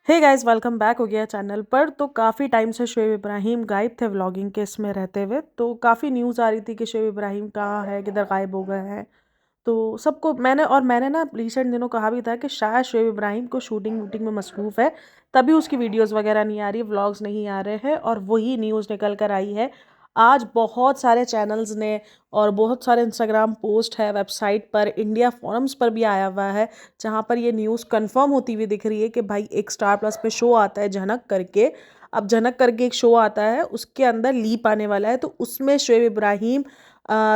Hey guys, welcome back हो गया channel पर। तो काफ़ी टाइम से शोएब इब्राहिम गायब थे व्लॉगिंग के इसमें रहते हुए। तो काफ़ी न्यूज़ आ रही थी कि शोएब इब्राहिम कहाँ है, किधर गायब हो गए हैं। तो सबको मैंने ना रिसेंट दिनों कहा भी था कि शायद शोएब इब्राहिम को शूटिंग वूटिंग में मसरूफ़ है, तभी उसकी वीडियोस वगैरह नहीं आ रही, व्लॉग्स नहीं आ रहे हैं। और वही न्यूज़ निकल कर आई है। आज बहुत सारे चैनल्स ने और बहुत सारे इंस्टाग्राम पोस्ट है, वेबसाइट पर, इंडिया फोरम्स पर भी आया हुआ है, जहाँ पर ये न्यूज़ कंफर्म होती हुई दिख रही है कि भाई एक स्टार प्लस पे शो आता है झनक करके। अब झनक करके एक शो आता है, उसके अंदर लीप आने वाला है, तो उसमें शोएब इब्राहिम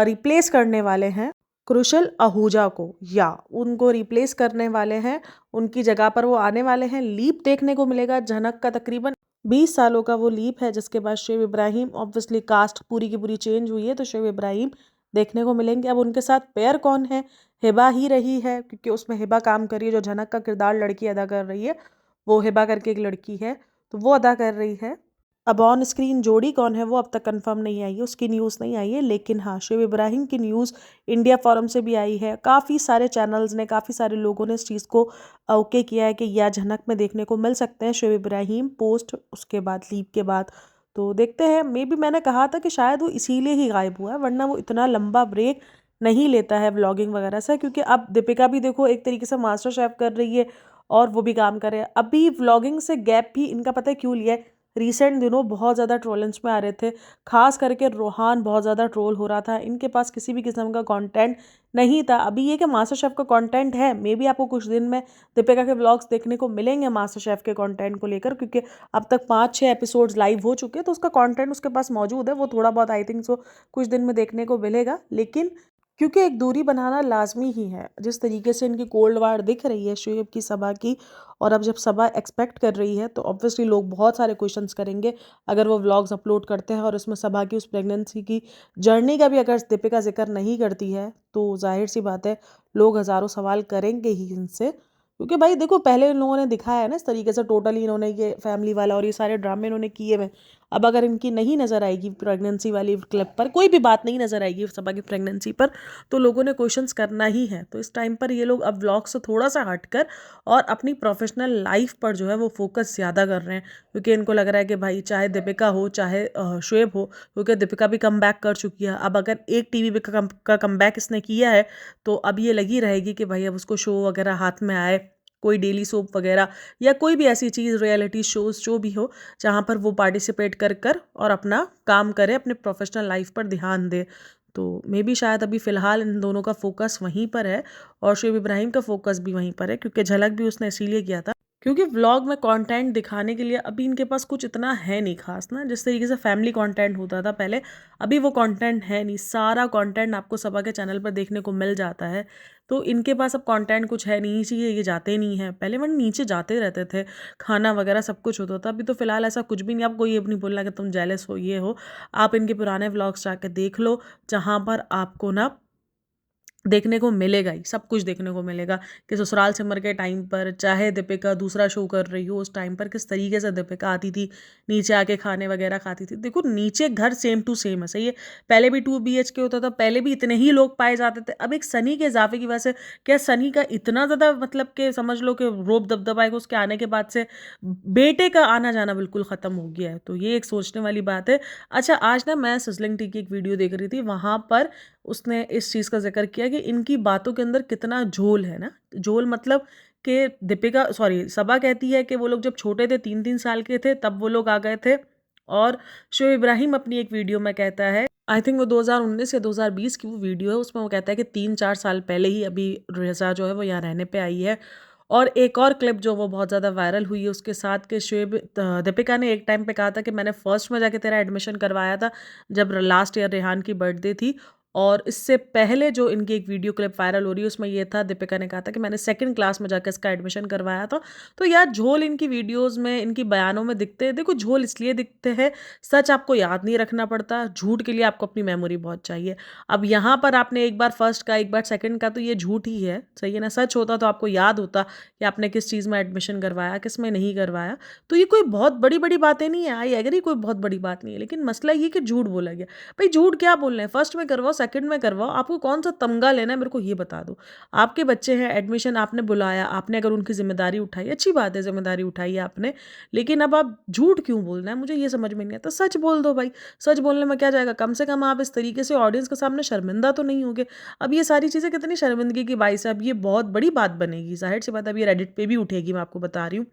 रिप्लेस करने वाले हैं क्रुशल आहूजा को, या उनको रिप्लेस करने वाले हैं। उनकी जगह पर वो आने वाले हैं। लीप देखने को मिलेगा झनक का। तकरीबन 20 सालों का वो लीप है, जिसके बाद शोएब इब्राहिम, ऑब्वियसली कास्ट पूरी की पूरी चेंज हुई है, तो शोएब इब्राहिम देखने को मिलेंगे। अब उनके साथ पेयर कौन है? हिबा ही रही है, क्योंकि उसमें हिबा काम कर रही है। जो झनक का किरदार लड़की अदा कर रही है, वो हिबा करके एक लड़की है, तो वो अदा कर रही है। अब ऑन स्क्रीन जोड़ी कौन है वो अब तक कंफर्म नहीं आई है, उसकी न्यूज़ नहीं आई है। लेकिन हाँ, शोएब इब्राहिम की न्यूज़ इंडिया फोरम से भी आई है। काफ़ी सारे चैनल्स ने, काफ़ी सारे लोगों ने इस चीज़ को ओके किया है कि या झनक में देखने को मिल सकते हैं शोएब इब्राहिम पोस्ट उसके बाद, लीप के बाद। तो देखते हैं। मे बी मैंने कहा था कि शायद वो इसीलिए ही गायब हुआ है, वरना वो इतना लंबा ब्रेक नहीं लेता है व्लॉगिंग वगैरह से। क्योंकि अब दीपिका भी देखो एक तरीके से मास्टर शेफ कर रही है, और वो भी काम कर रहे हैं। अभी व्लॉगिंग से गैप भी इनका पता है क्यों लिया है? रिसेंट दिनों बहुत ज़्यादा ट्रोलेंस में आ रहे थे, खास करके रोहान बहुत ज़्यादा ट्रोल हो रहा था। इनके पास किसी भी किस्म का कंटेंट नहीं था। अभी ये कि मास्टर शेफ का कंटेंट है, मे बी आपको कुछ दिन में दीपिका के व्लॉग्स देखने को मिलेंगे मास्टर शेफ के कंटेंट को लेकर, क्योंकि अब तक 5-6 एपिसोड्स लाइव हो चुके हैं, तो उसका कंटेंट उसके पास मौजूद है। वो थोड़ा बहुत आई थिंक सो कुछ दिन में देखने को मिलेगा। लेकिन क्योंकि एक दूरी बनाना लाजमी ही है, जिस तरीके से इनकी कोल्ड वार दिख रही है शोएब की, सबा की, और अब जब सबा एक्सपेक्ट कर रही है, तो ऑब्वियसली लोग बहुत सारे क्वेश्चंस करेंगे। अगर वो व्लॉग्स अपलोड करते हैं और उसमें सबा की उस प्रेगनेंसी की जर्नी का भी अगर दीपिका जिक्र नहीं करती है, तो जाहिर सी बात है लोग हज़ारों सवाल करेंगे ही इनसे। क्योंकि भाई देखो, पहले इन लोगों ने दिखाया है ना इस तरीके से, टोटली इन्होंने ये फैमिली वाला और ये सारे ड्रामे इन्होंने किए हुए। अब अगर इनकी नहीं नज़र आएगी प्रेगनेंसी वाली क्लिप पर, कोई भी बात नहीं नज़र आएगी सबा की प्रेगनेंसी पर, तो लोगों ने क्वेश्चंस करना ही है। तो इस टाइम पर ये लोग अब व्लॉग से थोड़ा सा हटकर और अपनी प्रोफेशनल लाइफ पर जो है वो फोकस ज़्यादा कर रहे हैं। क्योंकि इनको लग रहा है कि भाई चाहे दीपिका हो चाहे शोएब हो, क्योंकि दीपिका भी कम बैक कर चुकी है। अब अगर एक टीवी पे का कम बैक इसने किया है, तो अब ये लगी रहेगी कि भाई अब उसको शो वगैरह हाथ में आए, कोई डेली सोप वगैरह या कोई भी ऐसी चीज़, रियलिटी शोज जो भी हो, जहाँ पर वो पार्टिसिपेट कर कर और अपना काम करे, अपने प्रोफेशनल लाइफ पर ध्यान दे। तो मे बी शायद अभी फ़िलहाल इन दोनों का फोकस वहीं पर है, और शोएब इब्राहिम का फोकस भी वहीं पर है। क्योंकि झलक भी उसने इसीलिए किया था क्योंकि व्लॉग में कंटेंट दिखाने के लिए अभी इनके पास कुछ इतना है नहीं खास ना, जिस तरीके से फैमिली कंटेंट होता था पहले, अभी वो कंटेंट है नहीं। सारा कंटेंट आपको सबा के चैनल पर देखने को मिल जाता है। तो इनके पास अब कंटेंट कुछ है नहीं, इसीलिए ये जाते नहीं हैं। पहले वो नीचे जाते रहते थे, खाना वगैरह सब कुछ होता था। अभी तो फिलहाल ऐसा कुछ भी नहीं। आपको ये नहीं बोलना कि तुम जेलस हो, ये हो। आप इनके पुराने व्लॉग्स जाके देख लो, जहाँ पर आपको ना देखने को मिलेगा ही, सब कुछ देखने को मिलेगा कि ससुराल सिमर के टाइम पर, चाहे दीपिका दूसरा शो कर रही हो, उस टाइम पर किस तरीके से दीपिका आती थी, नीचे आके खाने वगैरह खाती थी। देखो नीचे घर सेम टू सेम है, सही है। पहले भी 2 BHK होता था, पहले भी इतने ही लोग पाए जाते थे। अब एक सनी के इजाफे की वजह से, क्या सनी का इतना ज़्यादा मतलब कि समझ लो कि रोब दबदबा है, उसके आने के बाद से बेटे का आना जाना बिल्कुल ख़त्म हो गया है। तो ये एक सोचने वाली बात है। अच्छा, आज ना मैं सिजलिंग टी की एक वीडियो देख रही थी, वहाँ पर उसने इस चीज़ का ज़िक्र किया कि इनकी बातों के अंदर कितना झोल है ना। झोल मतलब कि दीपिका, सॉरी, सबा कहती है कि वो लोग जब छोटे थे, 3-3 साल के थे, तब वो लोग आ गए थे। और शोएब इब्राहिम अपनी एक वीडियो में कहता है, आई थिंक वो 2019 या 2020 की वो वीडियो है, उसमें वो कहता है कि 3-4 साल पहले ही अभी रज़ा जो है वो यहाँ रहने पे आई है। और एक और क्लिप जो वो बहुत ज़्यादा वायरल हुई है उसके साथ, के शोएब दीपिका ने एक टाइम पे कहा था कि मैंने फर्स्ट में जाके तेरा एडमिशन करवाया था, जब लास्ट ईयर रेहान की बर्थडे थी। और इससे पहले जो इनकी एक वीडियो क्लिप वायरल हो रही है, उसमें ये था, दीपिका ने कहा था कि मैंने सेकंड क्लास में जाकर इसका एडमिशन करवाया था। तो यार, झोल इनकी वीडियोस में, इनकी बयानों में दिखते हैं। देखो, झोल इसलिए दिखते हैं, सच आपको याद नहीं रखना पड़ता, झूठ के लिए आपको अपनी मेमोरी बहुत चाहिए। अब यहाँ पर आपने एक बार फर्स्ट का, एक बार सेकंड का, तो ये झूठ ही है, सही है ना। सच होता तो आपको याद होता कि आपने किस चीज़ में एडमिशन करवाया, किस में नहीं करवाया। तो ये कोई बहुत बड़ी बड़ी बातें नहीं है, आई एग्री, कोई बहुत बड़ी बात नहीं है। लेकिन मसला ये कि झूठ बोला गया। भाई झूठ क्या बोल रहे हैं? फर्स्ट में करवाओ, सेकंड में करवाओ, आपको कौन सा तमगा लेना है मेरे को ये बता दो। आपके बच्चे हैं, एडमिशन आपने बुलाया, आपने अगर उनकी ज़िम्मेदारी उठाई, अच्छी बात है ज़िम्मेदारी उठाई है आपने, लेकिन अब आप झूठ क्यों बोलना है मुझे ये समझ में नहीं आता। सच बोल दो भाई, सच बोलने में क्या जाएगा, कम से कम आप इस तरीके से ऑडियंस के सामने शर्मिंदा तो नहीं होगे। अब ये सारी चीज़ें कितनी शर्मिंदगी की बाई से अब ये बहुत बड़ी बात बनेगी, ज़ाहिर-सी बात है अब ये रेडिट पे भी उठेगी, मैं आपको बता रही हूँ।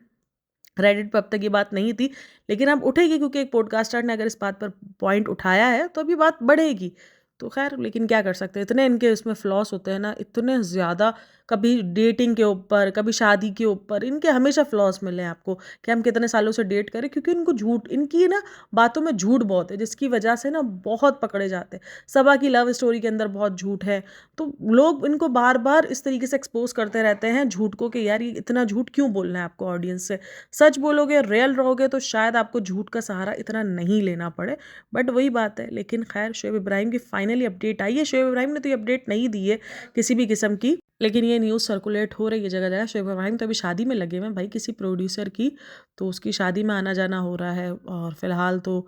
रेडिट पे अब तक ये बात नहीं थी, लेकिन अब उठेगी क्योंकि एक पॉडकास्टर ने अगर इस बात पर पॉइंट उठाया है, तो अभी बात बढ़ेगी। तो ख़ैर लेकिन क्या कर सकते हैं, इतने इनके इसमें फ्लॉस होते हैं ना, इतने ज़्यादा, कभी डेटिंग के ऊपर, कभी शादी के ऊपर, इनके हमेशा फ्लॉस मिले हैं आपको कि हम कितने सालों से डेट करें, क्योंकि इनको झूठ, इनकी ना बातों में झूठ बहुत है, जिसकी वजह से ना बहुत पकड़े जाते हैं। सबा की लव स्टोरी के अंदर बहुत झूठ है, तो लोग इनको बार-बार इस तरीके से एक्सपोज़ करते रहते हैं झूठ को कि यार ये इतना झूठ क्यों बोलना है आपको ऑडियंस से। सच बोलोगे, रियल रहोगे तो शायद आपको झूठ का सहारा इतना नहीं लेना पड़े। बट वही बात है, लेकिन खैर शोएब इब्राहिम की फाइनली अपडेट आई है। शोएब इब्राहिम ने तो ये अपडेट नहीं दी है किसी भी किस्म की, लेकिन ये न्यूज़ सर्कुलेट हो रही है जगह जगह। शोएब इब्राहिम तो अभी शादी में लगे हुए हैं भाई किसी प्रोड्यूसर की, तो उसकी शादी में आना जाना हो रहा है। और फिलहाल तो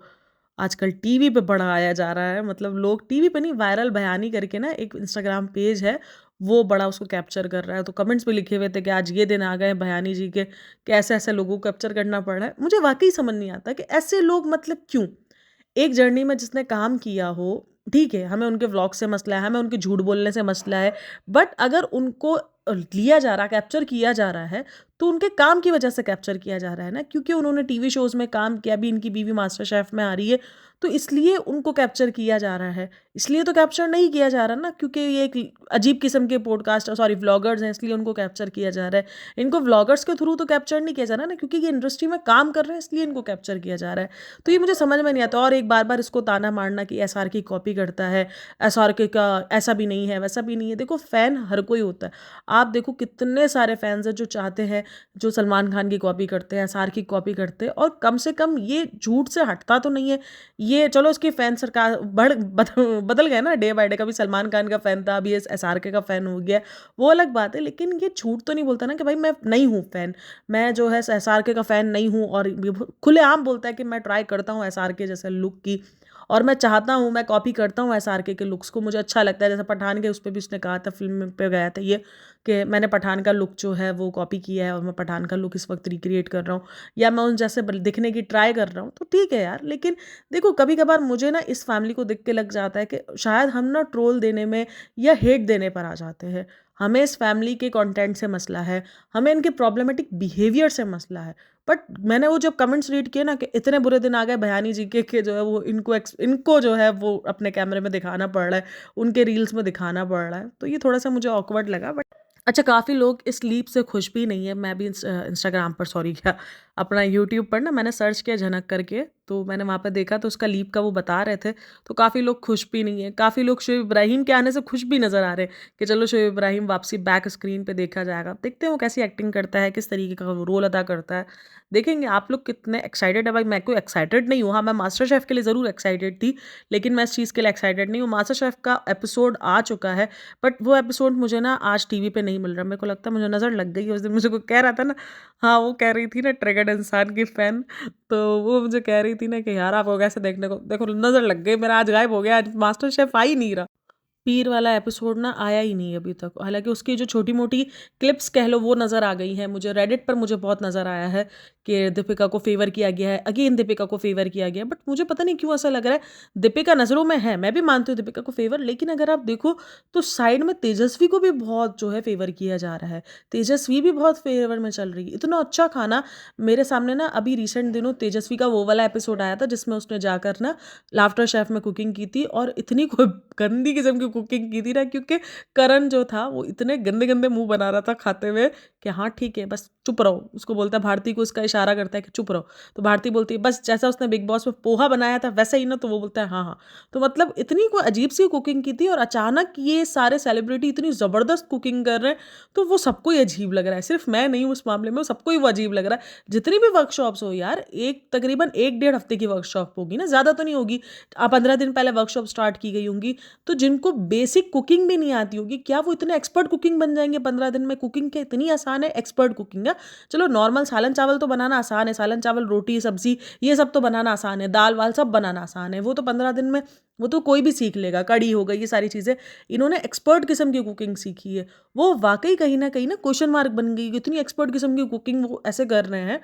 आजकल टीवी पे बड़ा आया जा रहा है, मतलब लोग टीवी पे नहीं, वायरल बयानी करके ना एक इंस्टाग्राम पेज है, वो बड़ा उसको कैप्चर कर रहा है। तो कमेंट्स भी लिखे हुए थे कि आज ये दिन आ गए बयानी जी के, कि ऐसे ऐसे लोगों को कैप्चर करना पड़ रहा है। मुझे वाकई समझ नहीं आता कि ऐसे लोग, मतलब क्यों, एक जर्नी में जिसने काम किया हो, ठीक है, हमें उनके व्लॉग से मसला है, हमें उनके झूठ बोलने से मसला है, बट अगर उनको लिया जा रहा, कैप्चर किया जा रहा है, तो उनके काम की वजह से कैप्चर किया जा रहा है ना, क्योंकि उन्होंने टीवी शोज़ में काम किया, अभी इनकी बीवी मास्टर शेफ़ में आ रही है, तो इसलिए उनको कैप्चर किया जा रहा है। इसलिए तो कैप्चर नहीं किया जा रहा ना, क्योंकि ये एक अजीब किस्म के पॉडकास्ट, सॉरी व्लॉगर्स हैं, इसलिए उनको कैप्चर किया जा रहा है। इनको व्लॉगर्स के थ्रू तो कैप्चर नहीं किया जा रहा ना, क्योंकि ये इंडस्ट्री में काम कर रहे हैं, इसलिए इनको कैप्चर किया जा रहा है। तो ये मुझे समझ में नहीं आता। और एक बार-बार इसको ताना मारना कि एसआरके कॉपी करता है, एसआरके का ऐसा भी नहीं है, वैसा भी नहीं है। देखो फ़ैन हर कोई होता है। आप देखो कितने सारे फ़ैन्स हैं जो चाहते हैं, जो सलमान खान की कॉपी करते हैं, एसआरके की कॉपी करते हैं, और कम से कम ये झूठ से हटता तो नहीं है। ये चलो इसके फ़ैन सरकार बदल गए ना डे बाय डे, कभी सलमान खान का फ़ैन था, अभी ये एसआरके का फ़ैन हो गया, वो अलग बात है। लेकिन ये झूठ तो नहीं बोलता ना कि भाई मैं नहीं हूँ फ़ैन, मैं जो है एसआरके का फ़ैन नहीं हूँ, और ये खुलेआम बोलता है कि मैं ट्राई करता हूँ एसआरके जैसे लुक की, और मैं चाहता हूँ, मैं कॉपी करता हूँ एसआरके के लुक्स को, मुझे अच्छा लगता है। जैसे पठान के उस पे भी उसने कहा था, फ़िल्म पे गया था ये, कि मैंने पठान का लुक जो है वो कॉपी किया है, और मैं पठान का लुक इस वक्त रिक्रिएट कर रहा हूँ, या मैं उन जैसे दिखने की ट्राई कर रहा हूँ, तो ठीक है यार। लेकिन देखो कभी कभार मुझे ना इस फैमिली को देख के लग जाता है कि शायद हम ना ट्रोल देने में या हेट देने पर आ जाते हैं। हमें इस फैमिली के कंटेंट से मसला है, हमें इनके प्रॉब्लमेटिक बिहेवियर से मसला है। बट मैंने वो जब कमेंट्स रीड किए ना कि इतने बुरे दिन आ गए बयानी जी के जो है वो इनको जो है वो अपने कैमरे में दिखाना पड़ रहा है, उनके रील्स में दिखाना पड़ रहा है, तो ये थोड़ा सा मुझे ऑकवर्ड लगा। बट अच्छा, काफ़ी लोग इस लीप से खुश भी नहीं है। मैं भी इंस्टाग्राम पर, सॉरी क्या, अपना यूट्यूब पर ना मैंने सर्च किया झनक करके, तो मैंने वहाँ पे देखा तो उसका लीप का वो बता रहे थे, तो काफ़ी लोग खुश भी नहीं है। काफ़ी लोग शोएब इब्राहिम के आने से खुश भी नज़र आ रहे हैं कि चलो शोएब इब्राहिम वापसी बैक स्क्रीन पे देखा जाएगा। देखते हैं वो कैसी एक्टिंग करता है, किस तरीके का वो रोल अदा करता है, देखेंगे। आप लोग कितने एक्साइटेड है भाई? मैं कोई एक्साइटेड नहीं हूँ। हाँ, मैं मास्टर शेफ़ के लिए ज़रूर एक्साइटेड थी, लेकिन मैं इस चीज़ के लिए एक्साइटेड नहीं हूँ। मास्टर शेफ़ का एपिसोड आ चुका है, बट वो एपिसोड मुझे ना आज टीवी पे नहीं मिल रहा। मेरे को लगता है मुझे नज़र लग गई है। उस दिन मुझे कोई कह रहा था ना, हाँ, वो कह रही थी ना ट्रिगर्ड इंसान की फ़ैन, तो वो मुझे कह रही थी ना कि यार आपको कैसे देखने को, देखो नज़र लग गई, मेरा आज गायब हो गया, आज मास्टर शेफ़ आ ही नहीं रहा। पीर वाला एपिसोड ना आया ही नहीं अभी तक। हालाँकि उसकी जो छोटी-मोटी क्लिप्स कह लो वो नज़र आ गई हैं मुझे, रेडिट पर मुझे बहुत नज़र आया है कि दीपिका को फ़ेवर किया गया है, अगेन दीपिका को फ़ेवर किया गया है। बट मुझे पता नहीं क्यों ऐसा लग रहा है, दीपिका नज़रों में है, मैं भी मानती हूँ दीपिका को फ़ेवर, लेकिन अगर आप देखो तो साइड में तेजस्वी को भी बहुत जो है फ़ेवर किया जा रहा है। तेजस्वी भी बहुत फ़ेवर में चल रही है। इतना अच्छा खाना मेरे सामने ना अभी रिसेंट दिनों तेजस्वी का वो वाला एपिसोड आया था जिसमें उसने जाकर ना लाफ्टर शेफ़ में कुकिंग की थी, और इतनी कोई गंदी किस्म की कुकिंग की थी ना, क्योंकि करण जो था वो इतने गंदे-गंदे मुँह बना रहा था खाते हुए कि हाँ ठीक है, बस चुप रहो। उसको बोलता है, भारती को उसका इशारा करता है कि चुप रहो। तो भारती बोलती है बस जैसा उसने बिग बॉस में पोहा बनाया था वैसा ही ना, तो वो बोलता है हाँ, हाँ। तो मतलब इतनी कोई अजीब-सी कुकिंग की थी, और अचानक ये सारे सेलिब्रिटी इतनी ज़बरदस्त कुकिंग कर रहे हैं, तो वो सबको ही अजीब लग रहा है। सिर्फ मैं नहीं हूँ उस मामले में, सबको ही वो अजीब लग रहा है। जितनी भी वर्कशॉप्स हो यार, एक तकरीबन 1 डेढ़ हफ्ते की वर्कशॉप होगी ना, ज़्यादा तो नहीं होगी। 15 दिन पहले वर्कशॉप स्टार्ट की गई होंगी, तो जिनको बेसिक कुकिंग भी नहीं आती होगी, क्या वो इतने एक्सपर्ट कुकिंग बन जाएंगे 15 दिन में? कुकिंग क्या इतनी आसान है? एक्सपर्ट कुकिंग है। चलो नॉर्मल सालन चावल तो बनाना आसान है, सालन चावल रोटी सब्जी ये सब तो बनाना आसान है, दाल वाल सब बनाना आसान है, वो तो 15 दिन में वो तो कोई भी सीख लेगा, कढ़ी हो गई, ये सारी चीज़ें इन्होंने एक्सपर्ट किस्म की कुकिंग सीखी है। वो वाक़ई कहीं न क्वेश्चन मार्क बन गई, इतनी एक्सपर्ट किस्म की कुकिंग वो ऐसे कर रहे हैं।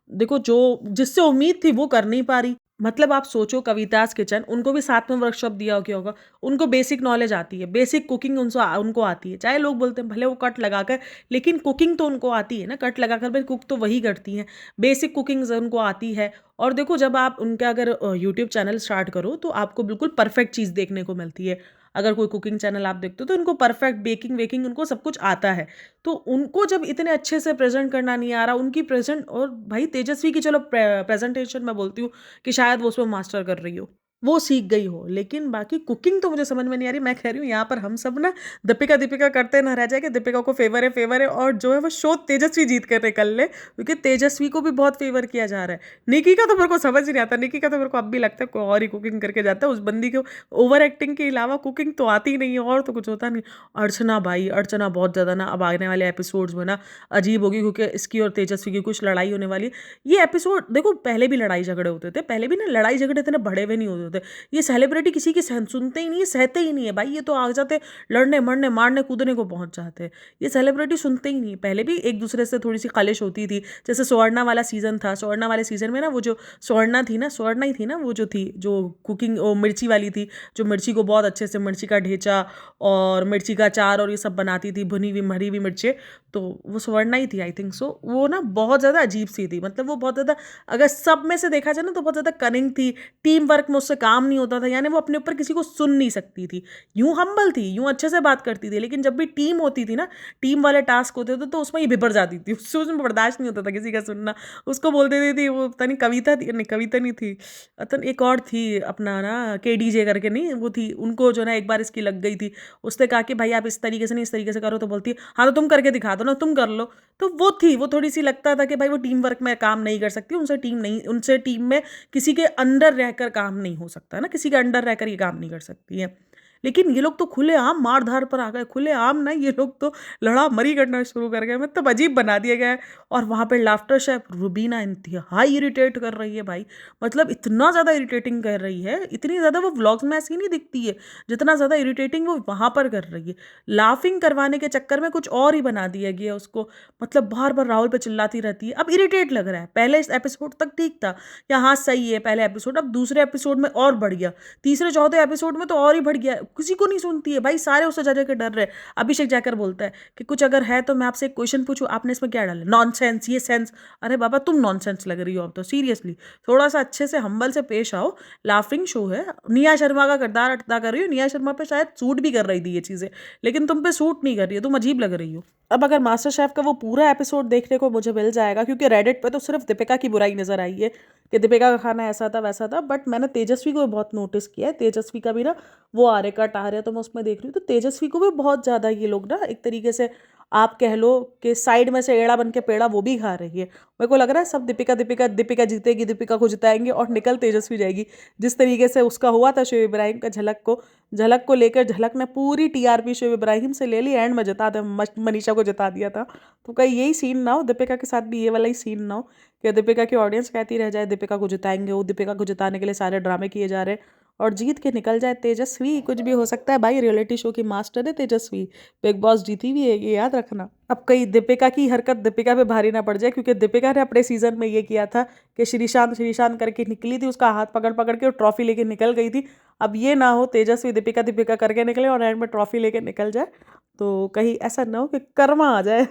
देखो जो जिससे उम्मीद थी वो कर नहीं पा रही। मतलब आप सोचो कविताज़ किचन, उनको भी साथ में वर्कशॉप दिया गया होगा। उनको बेसिक नॉलेज आती है, बेसिक कुकिंग उनको आती है। चाहे लोग बोलते हैं भले वो कट लगाकर, लेकिन कुकिंग तो उनको आती है ना, कट लगाकर भी कुक तो वही करती हैं। बेसिक कुकिंग उनको आती है। और देखो जब आप उनका अगर यूट्यूब चैनल स्टार्ट करो तो आपको बिल्कुल परफेक्ट चीज़ देखने को मिलती है। अगर कोई कुकिंग चैनल आप देखते हो तो उनको परफेक्ट बेकिंग वेकिंग उनको सब कुछ आता है। तो उनको जब इतने अच्छे से प्रेज़ेंट करना नहीं आ रहा, उनकी प्रेज़ेंट और भाई तेजस्वी की चलो प्रेज़ेंटेशन मैं बोलती हूँ कि शायद वो उसमें मास्टर कर रही हो, वो सीख गई हो, लेकिन बाकी कुकिंग तो मुझे समझ में नहीं आ रही। मैं कह रही हूँ यहाँ पर हम सब ना दीपिका करते ना रह जाए कि दीपिका को फ़ेवर है और जो है वो शो तेजस्वी जीत कर निकल ले, क्योंकि तेजस्वी को भी बहुत फ़ेवर किया जा रहा है। निकी का तो मेरे को समझ ही नहीं आता, निकी का तो मेरे को अब भी लगता है कोई और ही कुकिंग करके जाता है। उस बंदी को ओवर एक्टिंग के अलावा कुकिंग तो आती ही नहीं है और तो कुछ होता नहीं। अर्चना भाई, अर्चना बहुत ज़्यादा ना अब आने वाले एपिसोड्स में ना अजीब होगी, क्योंकि इसकी और तेजस्वी की कुछ लड़ाई होने वाली है। ये एपिसोड देखो पहले भी लड़ाई झगड़े होते थे, पहले भी ना लड़ाई झगड़े इतने बड़े हुए नहीं होते थे। ये सेलिब्रिटी किसी की सुनते ही नहीं है, सहते ही नहीं है भाई। ये तो आ जाते लड़ने मरने मारने कूदने को पहुंच जाते हैं। ये सेलिब्रिटी सुनते ही नहीं है। पहले भी एक दूसरे से थोड़ी सी कलिश होती थी, जैसे स्वर्णा वाला सीजन था। स्वर्णा वाले सीजन में ना वो जो स्वर्णा थी ना, स्वर्णा ही थी ना वो जो थी, जो कुकिंग मिर्ची वाली थी, जो मिर्ची को बहुत अच्छे से मिर्ची का ढेचा और मिर्ची का अचार और ये सब बनाती थी, भुनी हुई मरी हुई मिर्चें। तो वो स्वर्णा ही थी आई थिंक सो। वो ना बहुत ज़्यादा अजीब सी थी, मतलब वो बहुत ज़्यादा, अगर सब में से देखा जाए ना तो बहुत ज़्यादा कनिंग थी। टीम वर्क में उससे काम नहीं होता था, यानी वो अपने ऊपर किसी को सुन नहीं सकती थी। यूं हम्बल थी, यूं अच्छे से बात करती थी, लेकिन जब भी टीम होती थी ना, टीम वाले टास्क होते थे तो उसमें ये बिभर जाती थी। उससे उसमें बर्दाश्त नहीं होता था किसी का सुनना। उसको बोल देती थी वो, पता नहीं कविता थी, नहीं कविता नहीं थी, अतन एक और थी अपना ना, KDJ करके, नहीं वो थी, उनको जो ना एक बार इसकी लग गई थी। उसने कहा कि भाई आप इस तरीके से नहीं इस तरीके से करो, तो बोलती है हाँ तो तुम करके दिखा दो ना, तुम कर लो। तो वो थी, वो थोड़ी सी लगता था कि भाई वो टीम वर्क में काम नहीं कर सकती, उनसे टीम में किसी के अंडर रहकर काम नहीं हो सकता ना, किसी के अंडर रहकर ये काम नहीं कर सकती है। लेकिन ये लोग तो खुलेआम मार धाड़ पर आ गए, खुलेआम ना ये लोग तो लड़ा मरी करना शुरू कर गए, मतलब अजीब बना दिया गया है। और वहाँ पे लाफ्टर शेफ रुबीना इंतहाई इरिटेट कर रही है भाई, मतलब इतना ज़्यादा इरिटेटिंग कर रही है, इतनी ज़्यादा वो व्लॉग्स में ऐसी नहीं दिखती है जितना ज़्यादा इरिटेटिंग वो वहाँ पर कर रही है। लाफिंग करवाने के चक्कर में कुछ और ही बना दिया गया उसको, मतलब बार बार राहुल पे चिल्लाती रहती है। अब इरिटेट लग रहा है, पहले इस एपिसोड तक ठीक था, या हाँ सही है पहले एपिसोड, अब दूसरे एपिसोड में और बढ़ गया, तीसरे चौथे एपिसोड में तो और ही बढ़ गया। किसी को नहीं सुनती है भाई, सारे उससे जा के डर रहे। अभिषेक जाकर बोलता है कि कुछ अगर है तो मैं आपसे एक क्वेश्चन पूछूं, आपने इसमें क्या डाला, नॉनसेंस, ये सेंस। अरे बाबा तुम नॉनसेंस लग रही हो अब तो, सीरियसली थोड़ा सा अच्छे से हम्बल से पेश आओ। लाफिंग शो है, निया शर्मा का किरदार अदा कर रही हो, निया शर्मा पे शायद सूट भी कर रही थी ये चीज़ें, लेकिन तुम पे सूट नहीं कर रही है, तुम अजीब लग रही हो। अब अगर मास्टर शेफ का वो पूरा एपिसोड देखने को मुझे मिल जाएगा, क्योंकि रेडिट पे तो सिर्फ दीपिका की बुराई नजर आई है कि दीपिका का खाना ऐसा था वैसा था, बट मैंने तेजस्वी को भी बहुत नोटिस किया है। तेजस्वी का भी ना वो आ रहे कट आ रहे, तो मैं उसमें देख रही हूँ तो तेजस्वी को भी बहुत ज़्यादा ये लोग ना एक तरीके से आप कह लो कि साइड में से एड़ा बन के पेड़ा वो भी खा रही है। मेरे को लग रहा है सब दीपिका दीपिका दीपिका जीतेगी, दीपिका को जिताएंगे और निकल तेजस्वी जाएगी। जिस तरीके से उसका हुआ था शोएब इब्राहिम का झलक को लेकर, झलक ने पूरी TRP शोएब इब्राहिम से ले ली, एंड में जिता दे मनीषा को जिता दिया था। तो कहीं यही सीन ना हो दीपिका के साथ भी, ये वाला ही सीन ना हो कि दीपिका की ऑडियंस कहती रह जाए दीपिका को जिताएंगे, वो दीपिका को जिताने के लिए सारे ड्रामे किए जा रहे हैं और जीत के निकल जाए तेजस्वी। कुछ भी हो सकता है भाई, रियलिटी शो की मास्टर है तेजस्वी, बिग बॉस जीती भी है, ये याद रखना। अब कहीं दीपिका की हरकत दीपिका पे भारी ना पड़ जाए, क्योंकि दीपिका ने अपने सीजन में ये किया था कि श्रीशांत करके निकली थी, उसका हाथ पकड़ पकड़ के और ट्रॉफी लेके निकल गई थी। अब ये ना हो तेजस्वी दीपिका दीपिका करके निकले और एंड में ट्रॉफी लेके निकल जाए, तो कहीं ऐसा ना हो कि कर्मा आ जाए।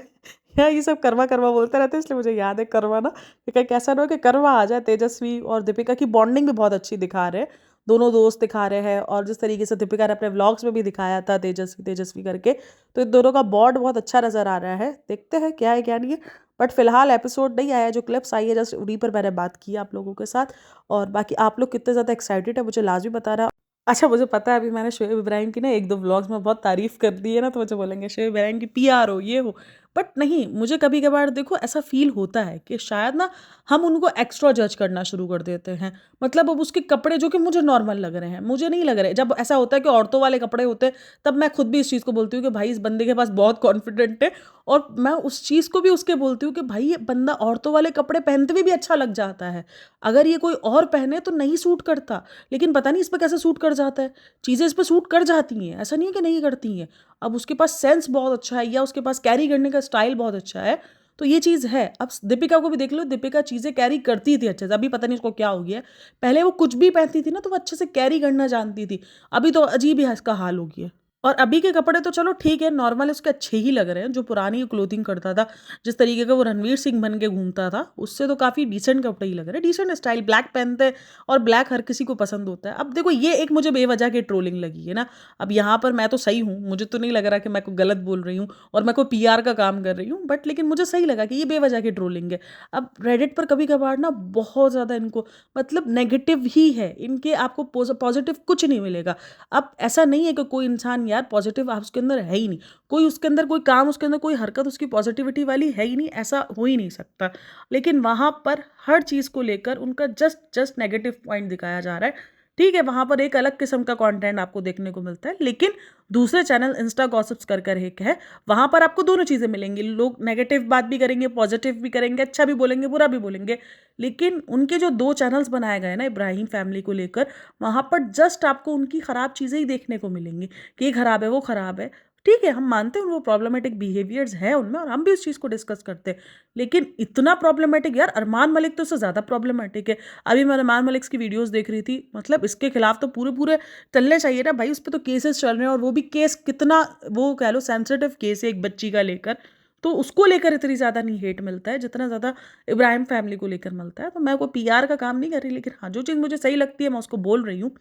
यार ये सब कर्मा कर्मा बोलते रहते हैं, इसलिए मुझे याद है कर्मा ना, कि कहीं ऐसा ना हो कि कर्मा आ जाए। तेजस्वी और दीपिका की बॉन्डिंग भी बहुत अच्छी दिखा रहे हैं, दोनों दोस्त दिखा रहे हैं, और जिस तरीके से दीपिका ने अपने व्लॉग्स में भी दिखाया था तेजस्वी तेजस्वी करके, तो इन दोनों का बॉन्ड बहुत अच्छा नजर आ रहा है। देखते हैं क्या है क्या नहीं है, बट फिलहाल एपिसोड नहीं आया, जो क्लिप्स आई है जस्ट उन्हीं पर मैंने बात की आप लोगों के साथ। और बाकी आप लोग कितने ज़्यादा एक्साइटेड है मुझे लाजमी बताना। अच्छा मुझे पता है, अभी मैंने शोएब इब्राहिम की ना एक दो व्लॉग्स में बहुत तारीफ कर दी है ना, तो मुझे बोलेंगे शोएब इब्राहिम की PR हो, ये हो। बट नहीं, मुझे कभी-कभार देखो ऐसा फ़ील होता है कि शायद ना हम उनको एक्स्ट्रा जज करना शुरू कर देते हैं। मतलब अब उसके कपड़े जो कि मुझे नॉर्मल लग रहे हैं, मुझे नहीं लग रहे। जब ऐसा होता है कि औरतों वाले कपड़े होते हैं, तब मैं खुद भी इस चीज़ को बोलती हूँ कि भाई इस बंदे के पास बहुत कॉन्फिडेंट है, और मैं उस चीज़ को भी उसके बोलती हूँ कि भाई ये बंदा औरतों वाले कपड़े पहनते हुए भी अच्छा लग जाता है। अगर ये कोई और पहने तो नहीं सूट करता, लेकिन पता नहीं इस पे कैसे सूट कर जाता है। चीज़ें इस पे सूट कर जाती हैं, ऐसा नहीं है कि नहीं करती हैं। अब उसके पास सेंस बहुत अच्छा है या उसके पास कैरी करने का स्टाइल बहुत अच्छा है, तो ये चीज़ है। अब दीपिका को भी देख लो, दीपिका चीज़ें कैरी करती थी अच्छे से, अभी पता नहीं उसको क्या हो गया है। पहले वो कुछ भी पहनती थी ना तो वो अच्छे से कैरी करना जानती थी, अभी तो अजीब ही इसका हाल हो गया है। और अभी के कपड़े तो चलो ठीक है, नॉर्मल उसके अच्छे ही लग रहे हैं। जो पुरानी क्लोथिंग करता था, जिस तरीके का वो रणवीर सिंह बन के घूमता था, उससे तो काफ़ी डिसेंट कपड़े ही लग रहे हैं, डिसेंट स्टाइल। ब्लैक पहनते हैं और ब्लैक हर किसी को पसंद होता है। अब देखो ये एक मुझे बेवजह की ट्रोलिंग लगी है ना। अब यहाँ पर मैं तो सही हूँ, मुझे तो नहीं लग रहा कि मैं कोई गलत बोल रही हूँ और मैं कोई पीआर का काम कर रही हूँ, बट लेकिन मुझे सही लगा कि ये बेवजह की ट्रोलिंग है। अब रेडिट पर कभी-कभार ना बहुत ज़्यादा इनको मतलब नेगेटिव ही है, इनके आपको पॉजिटिव कुछ नहीं मिलेगा। अब ऐसा नहीं है कि कोई इंसान यार पॉजिटिव आप उसके अंदर है ही नहीं, कोई उसके अंदर कोई काम, उसके अंदर कोई हरकत उसकी पॉजिटिविटी वाली है ही नहीं, ऐसा हो ही नहीं सकता। लेकिन वहाँ पर हर चीज़ को लेकर उनका जस्ट जस्ट नेगेटिव पॉइंट दिखाया जा रहा है। ठीक है, वहाँ पर एक अलग किस्म का कंटेंट आपको देखने को मिलता है, लेकिन दूसरे चैनल इंस्टा गॉसिप्स कर एक है, वहाँ पर आपको दोनों चीज़ें मिलेंगी। लोग नेगेटिव बात भी करेंगे, पॉजिटिव भी करेंगे, अच्छा भी बोलेंगे, बुरा भी बोलेंगे। लेकिन उनके जो 2 चैनल्स बनाए गए हैं ना इब्राहिम फैमिली को लेकर, वहाँ पर जस्ट आपको उनकी खराब चीज़ें ही देखने को मिलेंगी कि ये खराब है, वो खराब है। ठीक है, हम मानते हैं वो प्रॉब्लमैटिक बिहेवियर्स है उनमें और हम भी उस चीज़ को डिस्कस करते हैं। लेकिन इतना प्रॉब्लमैटिक यार, अरमान मलिक तो उससे ज़्यादा प्रॉब्लमैटिक है। अभी मैं अरमान मलिक की वीडियोज़ देख रही थी, मतलब इसके खिलाफ तो पूरे-पूरे चलने चाहिए ना भाई, उस पे तो केसेस चल रहे हैं और वो भी केस कितना, वो कह लो सेंसिटिव केस है एक बच्ची का लेकर, तो उसको लेकर इतनी ज़्यादा नहीं हेट मिलता है जितना ज़्यादा इब्राहिम फैमिली को लेकर मिलता है। तो मैं कोई पीआर का काम नहीं कर रही, लेकिन हाँ, जो चीज़ मुझे सही लगती है मैं उसको बोल रही हूँ।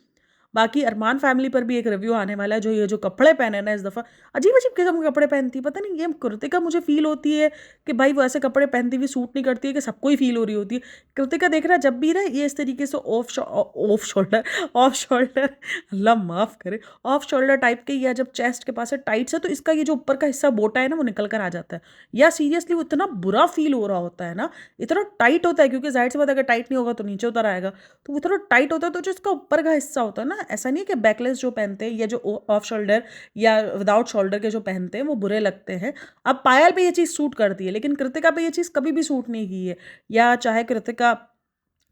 बाकी अरमान फैमिली पर भी एक रिव्यू आने वाला है, जो ये जो कपड़े पहने ना इस दफ़ा, अजीब-अजीब किस्म के कपड़े पहनती है। पता नहीं ये कृतिका मुझे फ़ील होती है कि भाई वो ऐसे कपड़े पहनती हुई सूट नहीं करती है कि सबको ही फ़ील हो रही होती है। कृतिका देख रहा है जब भी ना ये इस तरीके से ऑफ शोल्डर अल्लाह माफ़ करे, ऑफ शोल्डर टाइप के या जब चेस्ट के पास से टाइट से, तो इसका ये जो ऊपर का हिस्सा बोटा है ना वो निकल कर आ जाता है। या सीरियसली वो इतना बुरा फ़ील हो रहा होता है ना, इतना टाइट होता है, क्योंकि ज़ाहिर सी बात है अगर टाइट नहीं होगा तो नीचे उतर आएगा। तो वो थोड़ा टाइट होता है, तो जो इसका ऊपर का हिस्सा होता है ना, ऐसा नहीं है कि बैकलेस जो पहनते हैं या जो ऑफ शोल्डर या विदाउट शोल्डर के जो पहनते हैं वो बुरे लगते हैं। अब पायल पे ये चीज़ सूट करती है, लेकिन कृतिका पे ये चीज़ कभी भी सूट नहीं की है। या चाहे कृतिका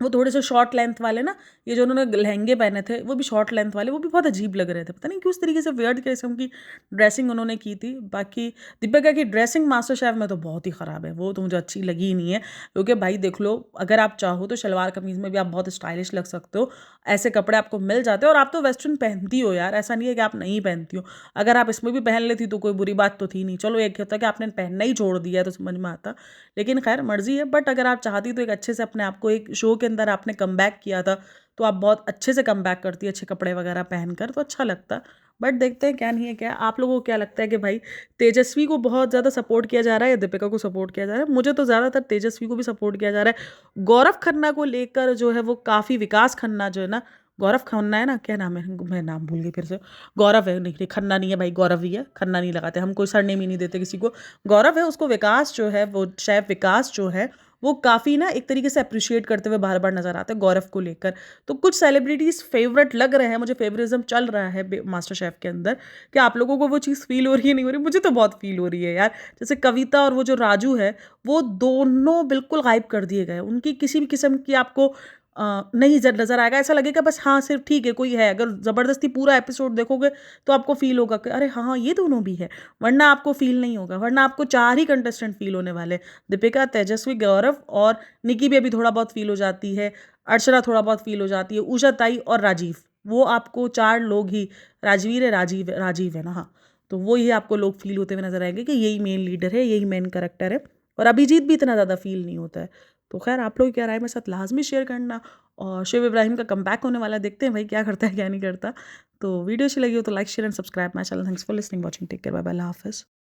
वो थोड़े से शॉर्ट लेंथ वाले ना, ये जो उन्होंने लहंगे पहने थे वो भी शॉर्ट लेंथ वाले, वो भी बहुत अजीब लग रहे थे। पता नहीं क्यों उस तरीके से वियर्ड किस्म की ड्रेसिंग उन्होंने की थी। बाकी दीपिका की ड्रेसिंग मास्टर शेफ में तो बहुत ही ख़राब है, वो तो मुझे अच्छी लगी ही नहीं है। क्योंकि भाई देख लो, अगर आप चाहो तो शलवार कमीज़ में भी आप बहुत स्टाइलिश लग सकते हो, ऐसे कपड़े आपको मिल जाते हैं। और आप तो वेस्टर्न पहनती हो यार, ऐसा नहीं है कि आप नहीं पहनती हो। अगर आप इसमें भी पहन लेती तो कोई बुरी बात तो थी नहीं। चलो एक होता है कि आपने पहनना ही छोड़ दिया है तो समझ में आता, लेकिन खैर मर्ज़ी है। बट अगर आप चाहती तो एक अच्छे से अपने आप को, एक शो के अंदर आपने कमबैक किया था, तो आप बहुत अच्छे से कमबैक करती, अच्छे कपड़े वगैरह पहनकर, तो अच्छा लगता। बट देखते हैं क्या नहीं है क्या। आप लोगों को क्या लगता है कि भाई तेजस्वी को बहुत ज़्यादा सपोर्ट किया जा रहा है या दीपिका को सपोर्ट किया जा रहा है? मुझे तो ज़्यादातर तेजस्वी को भी सपोर्ट किया जा रहा है। गौरव खन्ना को लेकर जो है वो काफ़ी, विकास खन्ना जो है ना, गौरव खन्ना है ना, क्या नाम है, मैं नाम भूल गई फिर से। गौरव है, नहीं नहीं, खन्ना नहीं है भाई, गौरव ही है, खन्ना नहीं लगाते हम, कोई सरनेम ही नहीं देते किसी को। गौरव है, उसको विकास जो है, वो शेफ विकास जो है, वो काफ़ी ना एक तरीके से अप्रिशिएट करते हुए बार बार नजर आते हैं गौरव को लेकर। तो कुछ सेलिब्रिटीज़ फेवरेट लग रहे हैं मुझे, फेवरिज्म चल रहा है मास्टर शेफ के अंदर। क्या आप लोगों को वो चीज़ फील हो रही है, नहीं हो रही? मुझे तो बहुत फील हो रही है यार। जैसे कविता और वो जो राजू है, वो दोनों बिल्कुल गायब कर दिए गए, उनकी किसी भी किस्म की आपको नहीं नज़र आएगा। ऐसा लगेगा बस हाँ, सिर्फ ठीक है कोई है। अगर ज़बरदस्ती पूरा एपिसोड देखोगे तो आपको फ़ील होगा कि अरे हाँ, ये दोनों भी है, वरना आपको फ़ील नहीं होगा। वरना आपको 4 ही कंटेस्टेंट फ़ील होने वाले हैं, दीपिका, तेजस्वी, गौरव और निकी भी अभी थोड़ा बहुत फ़ील हो जाती है, अर्चना थोड़ा बहुत फ़ील हो जाती है, उषा ताई और राजीव। वो आपको 4 लोग ही, राजवीर है, राजीव है ना, हाँ। तो वो ही आपको लोग फ़ील होते हुए नज़र आएँगे कि यही मेन लीडर है, यही मेन कैरेक्टर है। और अभिजीत भी इतना ज़्यादा फ़ील नहीं होता है। तो खैर आप लोग क्या राय मेरे साथ लाज़मी शेयर करना। और शिव इब्राहिम का कमबैक होने वाला है, देखते हैं भाई क्या करता है क्या नहीं करता। तो वीडियो अच्छी लगी हो तो like share and subscribe my channel. Thanks for listening, watching, take care, bye bye, Allah हाफ़िज़।